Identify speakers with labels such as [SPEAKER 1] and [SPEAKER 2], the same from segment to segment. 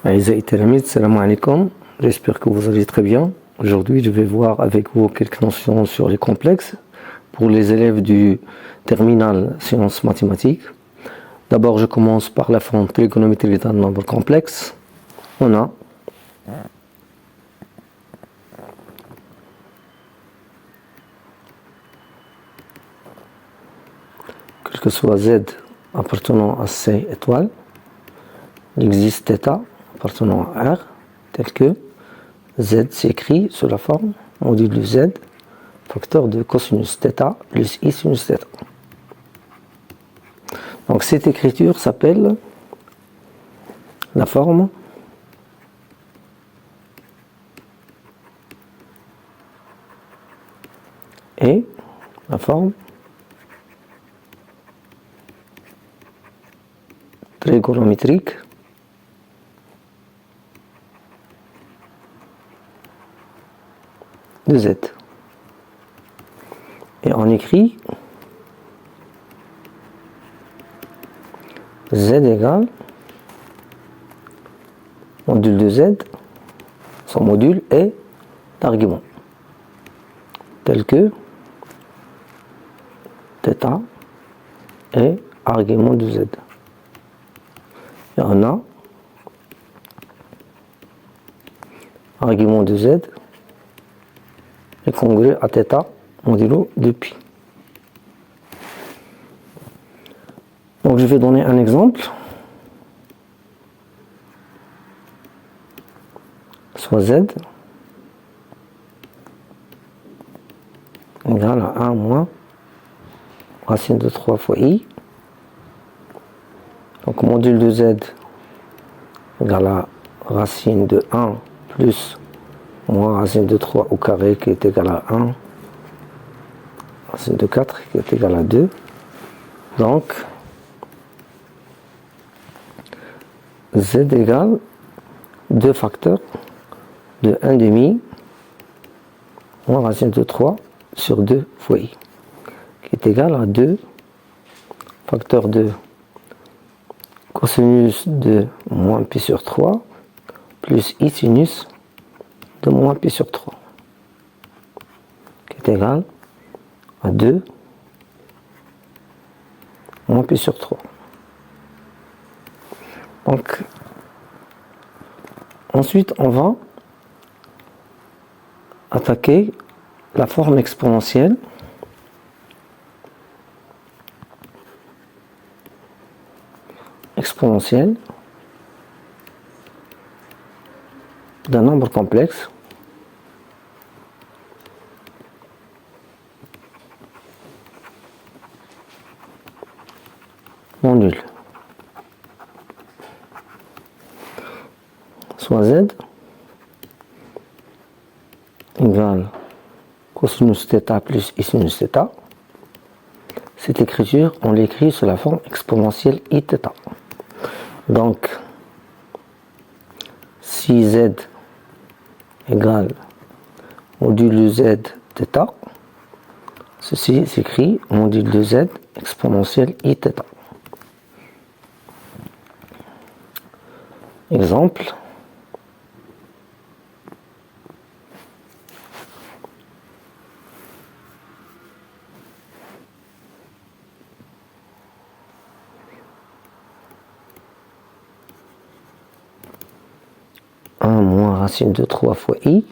[SPEAKER 1] Aïza et Talamid, salam alaikum. J'espère que vous allez très bien. Aujourd'hui, je vais voir avec vous quelques notions sur les complexes pour les élèves du terminal sciences mathématiques. D'abord, je commence par la forme trigonométrique d'un nombre complexe. On a quel que soit Z appartenant à C étoile, il existe θ appartenant à R, tel que Z s'écrit sous la forme module de Z, facteur de cosinus θ plus I sinus θ. Donc cette écriture s'appelle la forme et la forme trigonométrique de Z. Et on écrit Z égale module de Z, son module est l'argument, tel que θ est argument de Z. Et on a argument de Z est congrue à θ modulo de pi. Donc je vais donner un exemple. Soit Z égale à 1 moins racine de 3 fois I. Donc module de Z égale à racine de 1 plus moins racine de 3 au carré qui est égal à 1, racine de 4 qui est égal à 2. Donc Z égale 2 facteurs de 1 demi moins racine de 3 sur 2 fois I, qui est égal à 2 facteurs de cosinus de moins pi sur 3 plus I sinus de moins pi sur 3, qui est égal à 2 moins pi sur 3. Donc, ensuite, on va attaquer la forme exponentielle d'un nombre complexe non nul, soit Z égale cosinus θ plus I sinus θ. Cette écriture, on l'écrit sous la forme exponentielle Iθ. Donc, si Z égale module de Z θ, ceci s'écrit module de Z exponentielle Iθ. Exemple. Racine de 3 fois I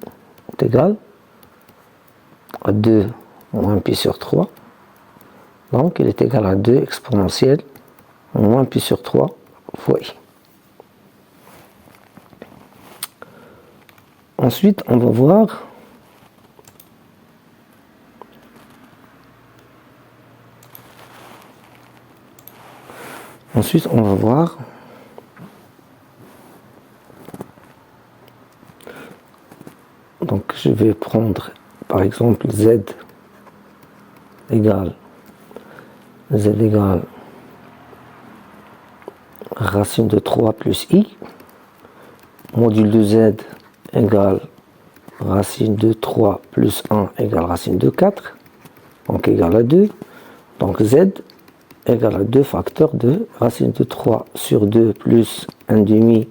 [SPEAKER 1] est égal à 2 moins pi sur 3. Donc il est égal à 2 exponentielle moins pi sur 3 fois I. Ensuite, on va voir donc je vais prendre par exemple Z égale racine de 3 plus I, module de Z égale racine de 3 plus 1 égale racine de 4, donc égale à 2. Donc Z égale à 2 facteurs de racine de 3 sur 2 plus 1 demi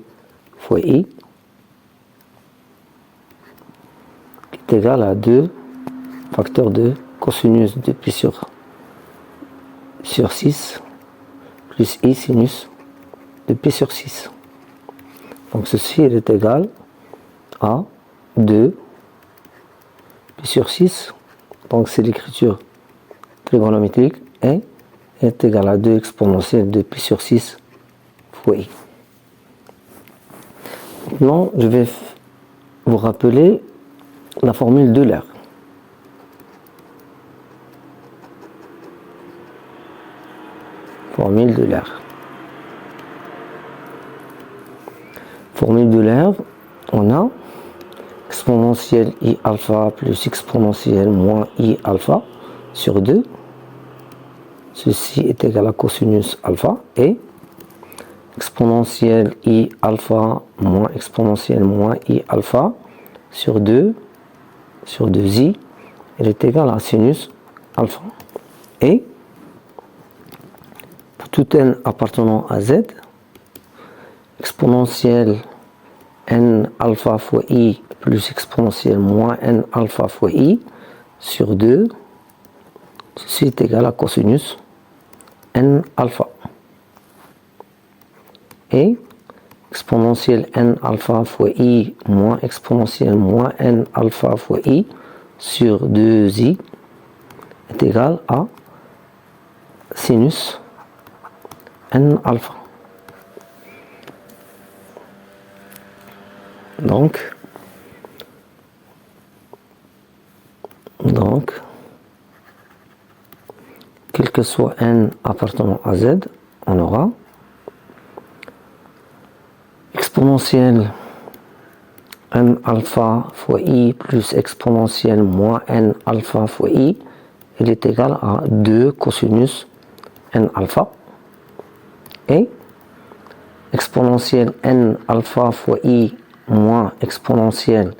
[SPEAKER 1] fois I qui est égal à 2 facteur de cosinus de pi sur 6 plus I sinus de pi sur 6. Donc ceci est égal à 2 pi sur 6, donc c'est l'écriture trigonométrique, et est égal à 2 exponentielle de pi sur 6 fois I. Maintenant, je vais vous rappeler la formule d'Euler. Formule d'Euler. Formule d'Euler, on a exponentielle I alpha plus exponentielle moins I alpha sur 2. Ceci est égal à cosinus alpha, et exponentielle I alpha moins exponentielle moins I alpha sur 2i, elle est égale à sinus alpha. Et pour tout n appartenant à z, exponentielle n alpha fois I plus exponentielle moins n alpha fois I sur 2, ceci est égal à cosinus n alpha. Et exponentielle n alpha fois I moins exponentielle moins n alpha fois I sur 2i est égal à sinus n alpha. Donc, quel que soit n appartenant à z, on aura exponentielle n alpha fois I plus exponentielle moins n alpha fois I, elle est égale à 2 cosinus n alpha, et exponentielle n alpha fois I moins exponentielle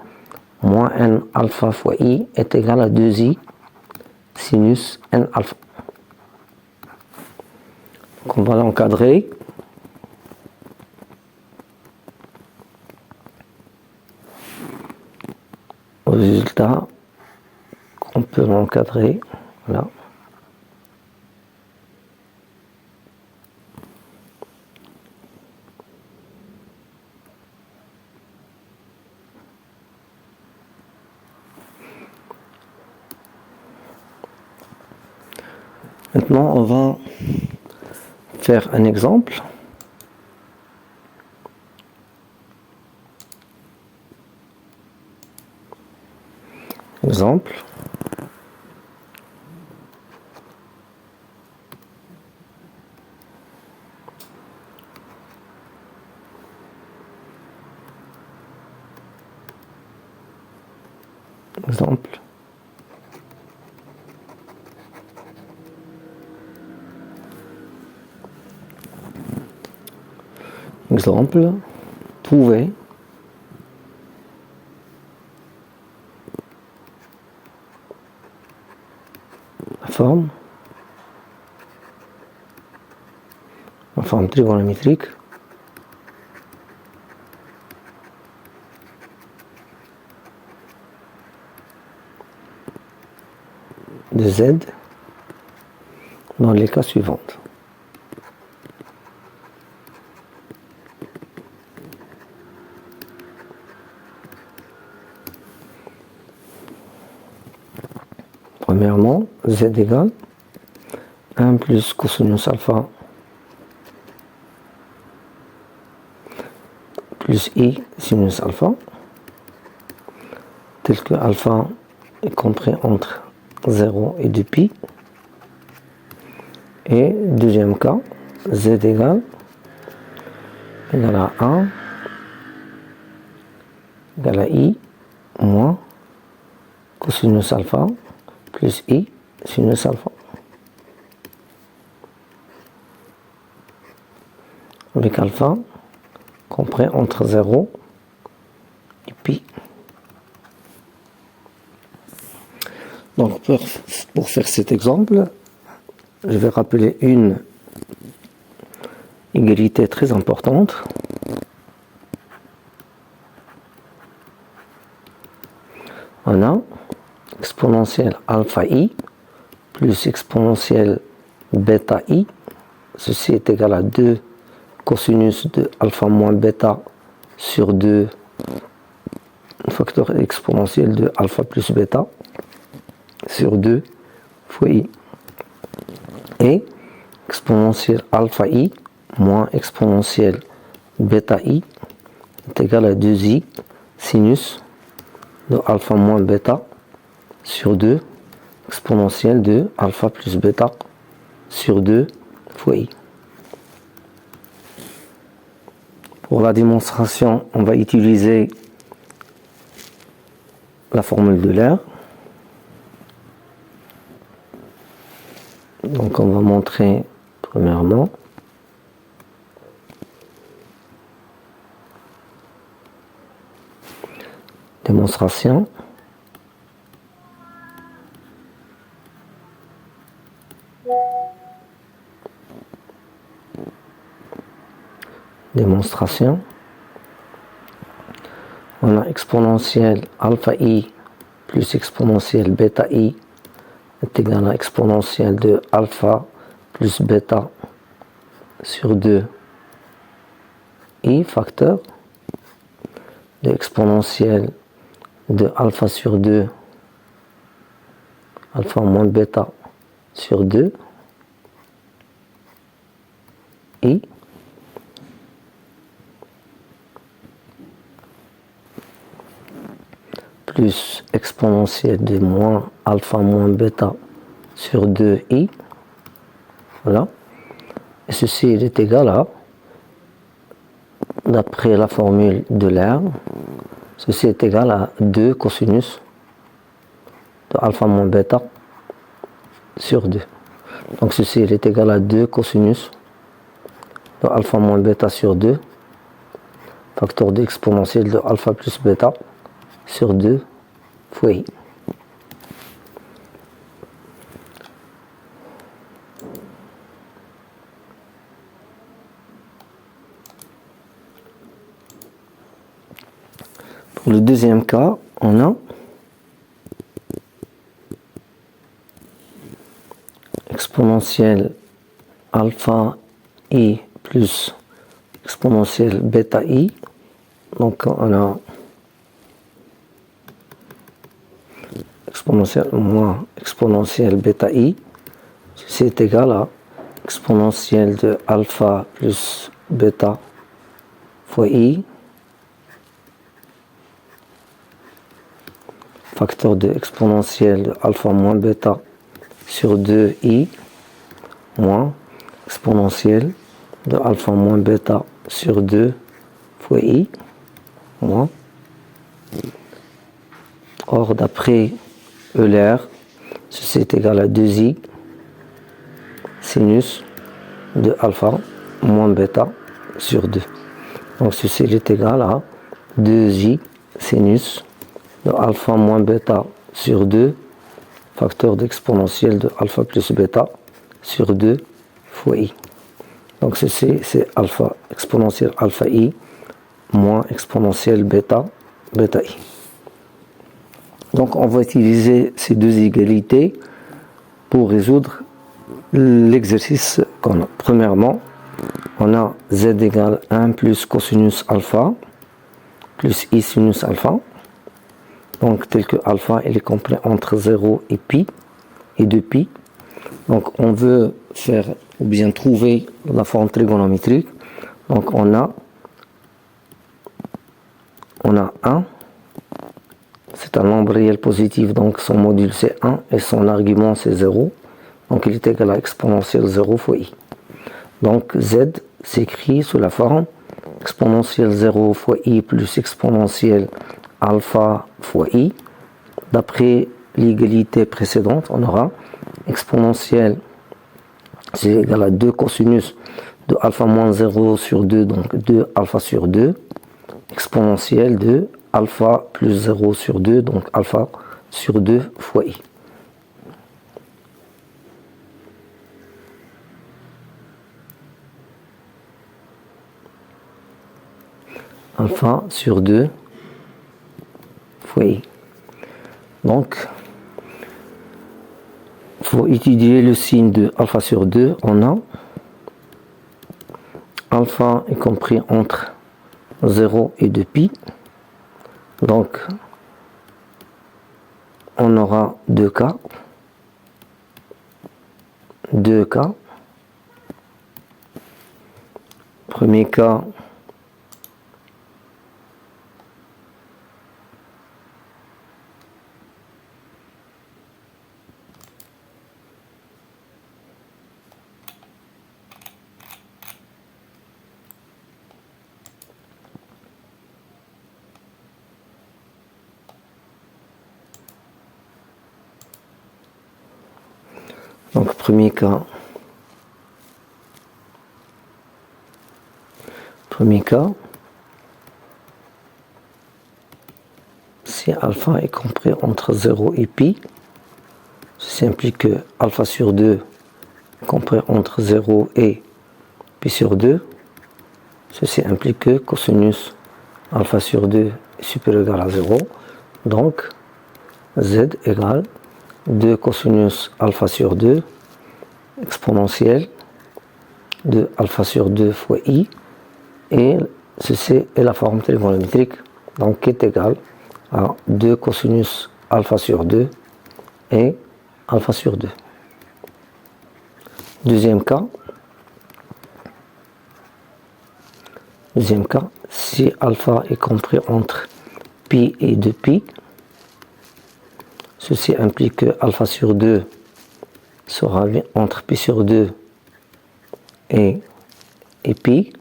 [SPEAKER 1] moins n alpha fois I est égal à 2i sinus n alpha. Donc on va l'encadrer. Au résultat, on peut l'encadrer. Voilà. Maintenant, on va faire un exemple. Exemple. Exemple. Exemple, trouver la forme trigonométrique de Z dans les cas suivants. Premièrement, Z égale 1 plus cosinus alpha plus I sinus alpha, tel que alpha est compris entre 0 et 2pi. Et deuxième cas, Z égale à 1 égale à I moins cosinus alpha plus I sinus alpha. Avec alpha compris entre 0 et pi. Donc pour faire cet exemple, je vais rappeler une égalité très importante. on a exponentielle alpha i plus exponentielle bêta i. Ceci est égal à 2 cosinus de alpha moins bêta sur 2 facteur exponentiel de alpha plus bêta sur 2 fois i. Et exponentielle alpha i moins exponentielle bêta i est égal à 2i sinus de alpha moins bêta sur 2 exponentielle de alpha plus bêta sur 2 fois i. Pour la démonstration, on va utiliser la formule de l'air. Donc on va montrer premièrement démonstration. Démonstration. On a exponentielle alpha i plus exponentielle bêta i est égal à exponentielle de alpha plus bêta sur 2 i facteur de exponentielle de alpha sur 2 alpha moins bêta sur 2 i plus exponentielle de moins alpha moins bêta sur 2i. Voilà. Et ceci est égal à, d'après la formule de l'air, ceci est égal à 2 cosinus de alpha moins bêta sur 2. Donc ceci est égal à 2 cosinus de alpha moins bêta sur 2, facteur d'exponentielle de alpha plus bêta sur 2 fois i. Pour le deuxième cas, on a exponentielle alpha i plus exponentielle bêta i. Donc on a exponentielle moins exponentielle bêta i, c'est égal à exponentielle de alpha plus bêta fois i, facteur de exponentielle de alpha moins bêta sur 2i, moins exponentielle de alpha moins bêta sur 2 fois i, moins. Or, d'après Euler, ceci est égal à 2i sinus de alpha moins bêta sur 2. Donc ceci est égal à 2i sinus de alpha moins bêta sur 2, facteur d'exponentielle de alpha plus bêta sur 2 fois i. Donc ceci c'est alpha, exponentielle alpha i moins exponentielle bêta, bêta i. Donc on va utiliser ces deux égalités pour résoudre l'exercice qu'on a. Premièrement, on a z égale 1 plus cosinus alpha plus i sinus alpha. Donc tel que alpha il est compris entre 0 et pi et 2pi. Donc on veut faire ou bien trouver la forme trigonométrique. Donc on a 1. C'est un nombre réel positif, donc son module c'est 1 et son argument c'est 0. Donc il est égal à exponentielle 0 fois i. Donc z s'écrit sous la forme exponentielle 0 fois i plus exponentielle alpha fois i. D'après l'égalité précédente, on aura exponentielle c'est égal à 2 cosinus de alpha moins 0 sur 2, donc 2 alpha sur 2, exponentielle de alpha plus 0 sur 2, donc alpha sur 2 fois i. Alpha sur 2 fois i. Donc, il faut étudier le signe de alpha sur 2. On a alpha est compris entre 0 et 2pi. Donc, on aura 2K. 2K. Premier cas, donc premier cas, si alpha est compris entre 0 et pi, ceci implique que alpha sur 2 est compris entre 0 et pi sur 2. Ceci implique que cosinus alpha sur 2 est supérieur ou égal à 0. Donc, z égale 2 cosinus alpha sur 2 exponentielle de alpha sur 2 fois i. Et ceci est la forme trigonométrique, donc qui est égale à 2 cosinus alpha sur 2 et alpha sur 2. Deuxième cas, si alpha est compris entre pi et 2pi, ceci implique que alpha sur 2 sera entre pi sur 2 et pi.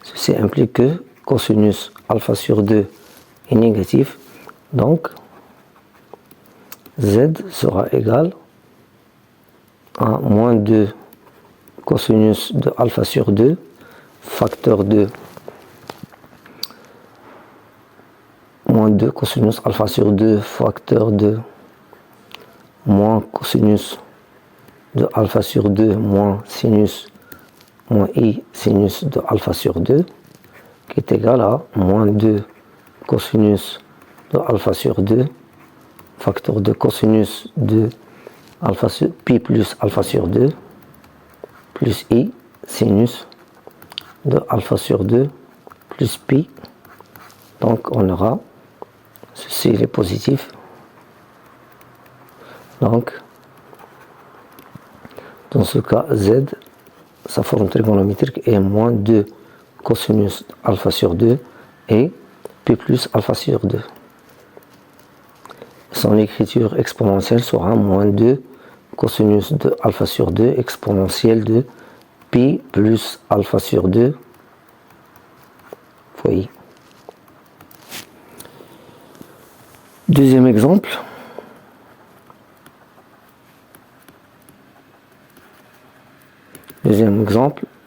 [SPEAKER 1] Ceci implique que cosinus alpha sur 2 est négatif. Donc, z sera égal à moins 2 cosinus de alpha sur 2 facteur de moins 2 cosinus alpha sur 2 facteur de moins cosinus de alpha sur 2 moins sinus moins i sinus de alpha sur 2 qui est égal à moins 2 cosinus de alpha sur 2 facteur de cosinus de alpha sur pi plus alpha sur 2 plus i sinus de alpha sur 2 plus pi. Donc on aura ceci est positif. Donc dans ce cas z, sa forme trigonométrique est moins 2 cosinus alpha sur 2 et pi plus alpha sur 2. Son écriture exponentielle sera moins 2 cosinus de alpha sur 2 exponentielle de pi plus alpha sur 2 fois i. Deuxième exemple.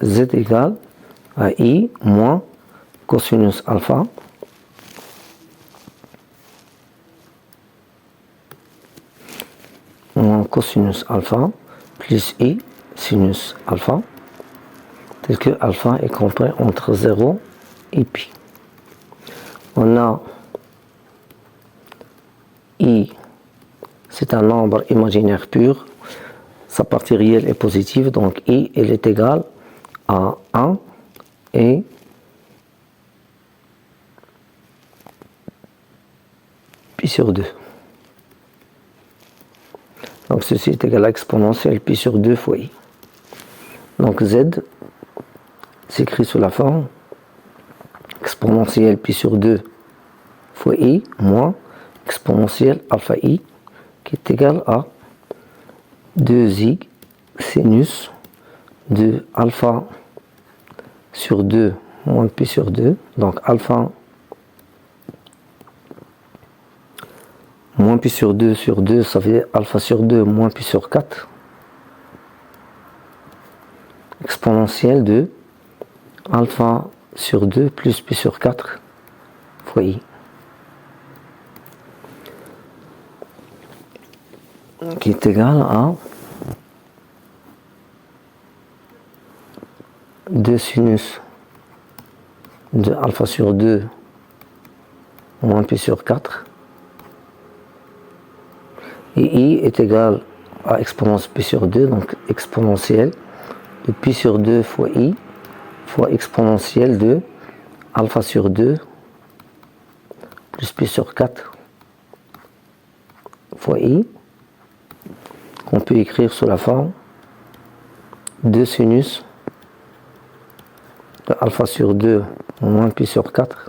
[SPEAKER 1] Z égale à i moins cosinus alpha moins cosinus alpha plus i sinus alpha, tel que alpha est compris entre 0 et pi. On a i, c'est un nombre imaginaire pur, sa partie réelle est positive, donc i elle est égale à 1 et pi sur 2. Donc ceci est égal à exponentielle pi sur 2 fois i. Donc z s'écrit sous la forme exponentielle pi sur 2 fois i moins exponentielle alpha i qui est égal à 2i sinus de alpha sur 2 moins pi sur 2. Donc alpha moins pi sur 2, ça fait alpha sur 2 moins pi sur 4 exponentielle de alpha sur 2 plus pi sur 4 fois i. Qui est égal à 2 sinus de alpha sur 2 moins pi sur 4 Et I est égal à exponence pi sur 2, donc exponentielle de pi sur 2 fois I fois exponentielle de alpha sur 2 plus pi sur 4 fois I, qu'on peut écrire sous la forme de sinus de alpha sur 2 moins pi sur 4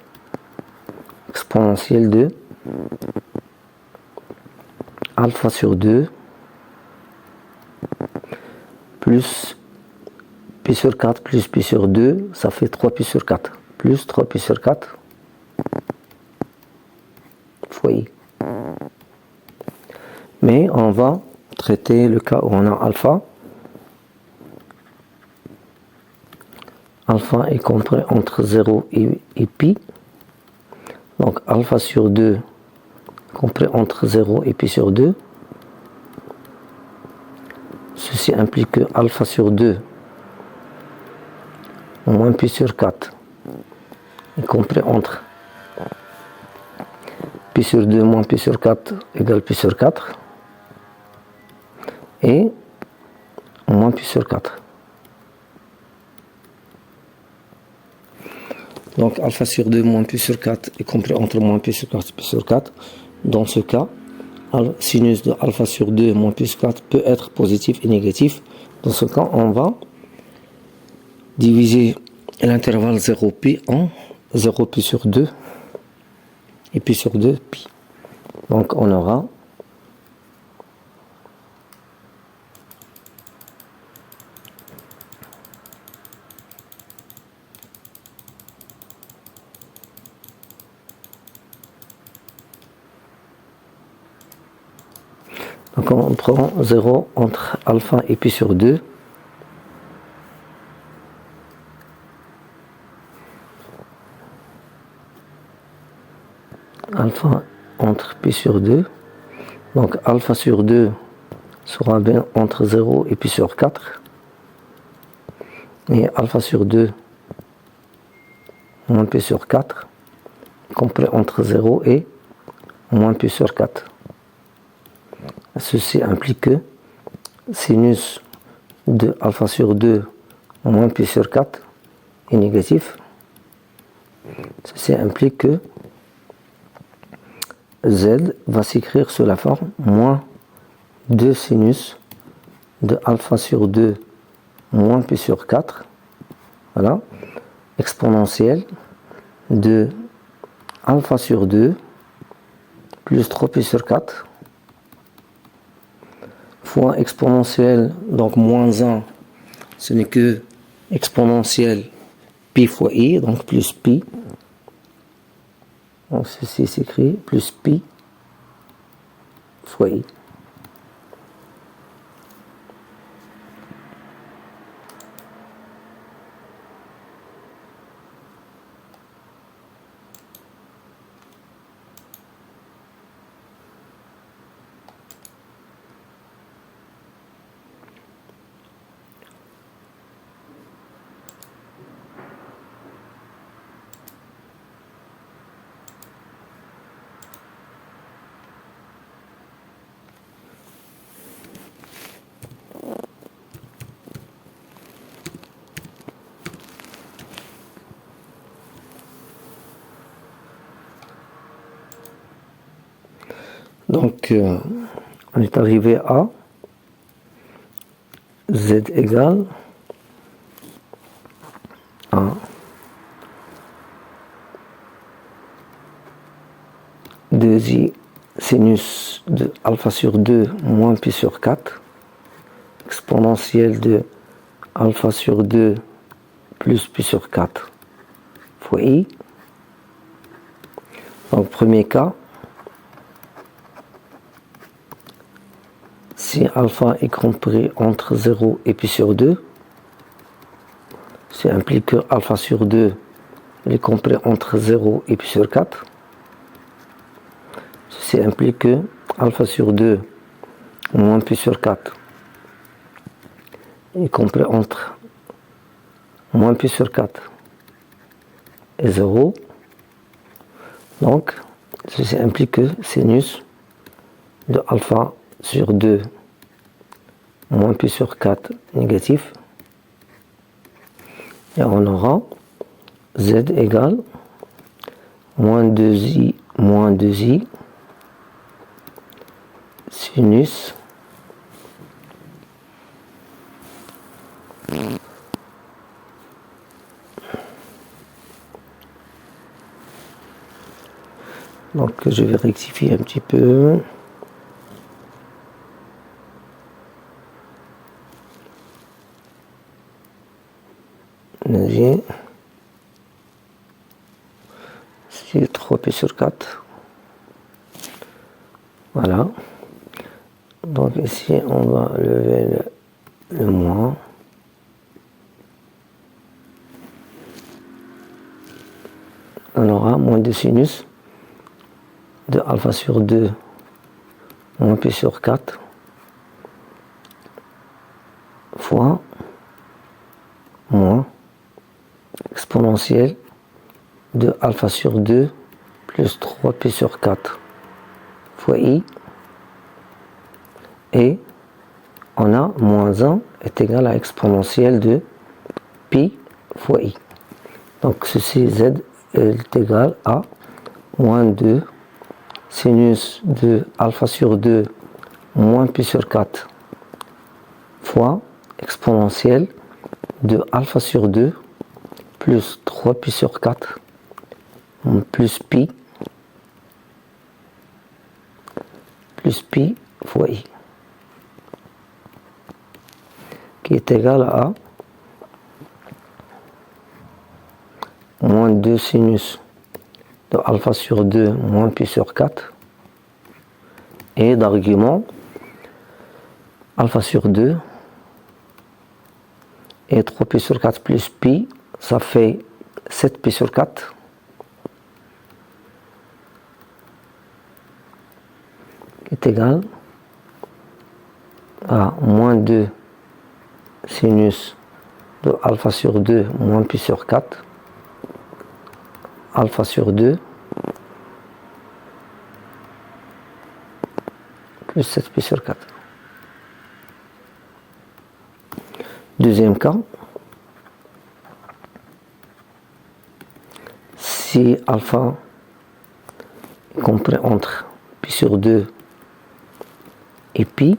[SPEAKER 1] exponentielle de alpha sur 2 plus pi sur 4 plus pi sur 2, ça fait 3 pi sur 4, plus 3 pi sur 4 fois I. Mais on va traiter le cas où on a alpha. Alpha est compris entre 0 et pi. Donc alpha sur 2 compris entre 0 et pi sur 2. Ceci implique que alpha sur 2 moins pi sur 4 est compris entre pi sur 2 moins pi sur 4 égale pi sur 4 et moins pi sur 4. Donc alpha sur 2 moins pi sur 4 est compris entre moins pi sur 4 et pi sur 4. Dans ce cas, sinus de alpha sur 2 moins pi sur 4 peut être positif et négatif. Dans ce cas, on va diviser l'intervalle 0 pi en 0 pi sur 2 et pi sur 2 pi. Donc on aura donc on prend 0 entre alpha et pi sur 2. Alpha entre pi sur 2. Donc alpha sur 2 sera bien entre 0 et pi sur 4. Et alpha sur 2 moins pi sur 4 compris entre 0 et moins pi sur 4. Ceci implique que sinus de alpha sur 2 moins pi sur 4 est négatif. Ceci implique que Z va s'écrire sous la forme moins 2 sinus de alpha sur 2 moins pi sur 4, voilà, exponentielle de alpha sur 2 plus 3 pi sur 4 fois exponentielle, donc moins 1, ce n'est que exponentielle pi fois I, donc plus pi. Donc ceci s'écrit plus pi fois I. Donc, on est arrivé à Z égale à deux I sinus de alpha sur 2 moins pi sur 4 exponentielle de alpha sur 2 plus pi sur 4 fois I. Donc, premier cas, si alpha est compris entre 0 et pi sur 2, ça implique que alpha sur 2 est compris entre 0 et pi sur 4. Ceci implique que alpha sur 2 moins pi sur 4 est compris entre moins pi sur 4 et 0. Donc, ceci implique que sinus de alpha sur 2 moins pi sur 4 négatif. Et on aura z égale moins 2i moins 2i sinus donc je vais rectifier un petit peu. C'est 3p sur 4. Voilà. Donc ici, on va lever le moins. On aura moins de sinus de alpha sur 2 moins p sur 4 fois moins exponentielle de alpha sur 2 plus 3p sur 4 fois i, et on a moins 1 est égal à exponentielle de pi fois i. Donc ceci z est égal à moins 2 sinus de alpha sur 2 moins pi sur 4 fois exponentielle de alpha sur 2 plus 3pi sur 4 plus pi fois i, qui est égal à moins 2 sinus de alpha sur 2 moins pi sur 4 et d'argument alpha sur 2 et 3pi sur 4 plus pi, ça fait 7pi sur 4 qui est égal à moins 2 sinus de alpha sur 2 moins pi sur 4 alpha sur 2 plus 7pi sur 4. Deuxième cas, si alpha est compris entre pi sur 2 et pi,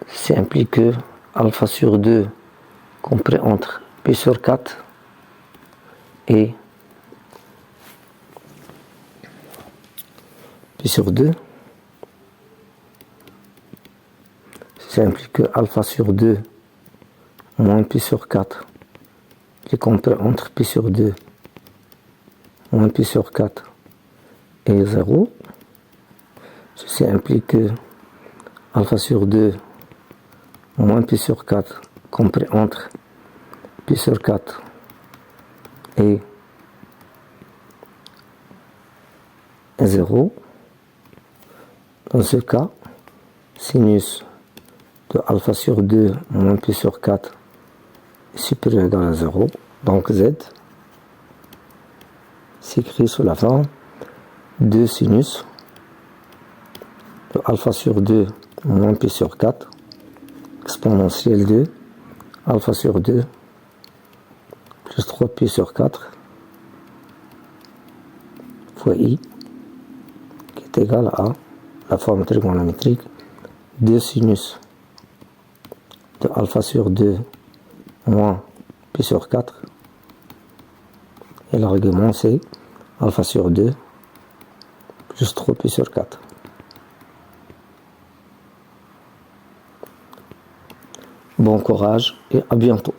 [SPEAKER 1] c'est implique que alpha sur 2 compris entre pi sur 4 et pi sur 2, ça implique que alpha sur 2 moins pi sur 4 qui est compris entre pi sur 2 moins pi sur 4 et 0. Ceci implique que alpha sur 2 moins pi sur 4 compris entre pi sur 4 et 0. Dans ce cas, sinus de alpha sur 2 moins pi sur 4 est supérieur ou égal à 0. Donc z s'écrit sous la forme 2 sinus de alpha sur 2 moins pi sur 4 exponentielle de alpha sur 2 plus 3pi sur 4 fois i, qui est égal à la forme trigonométrique 2 sinus de alpha sur 2 moins pi sur 4, et l'argument c'est alpha sur 2 plus 3pi sur 4. Bon courage et à bientôt.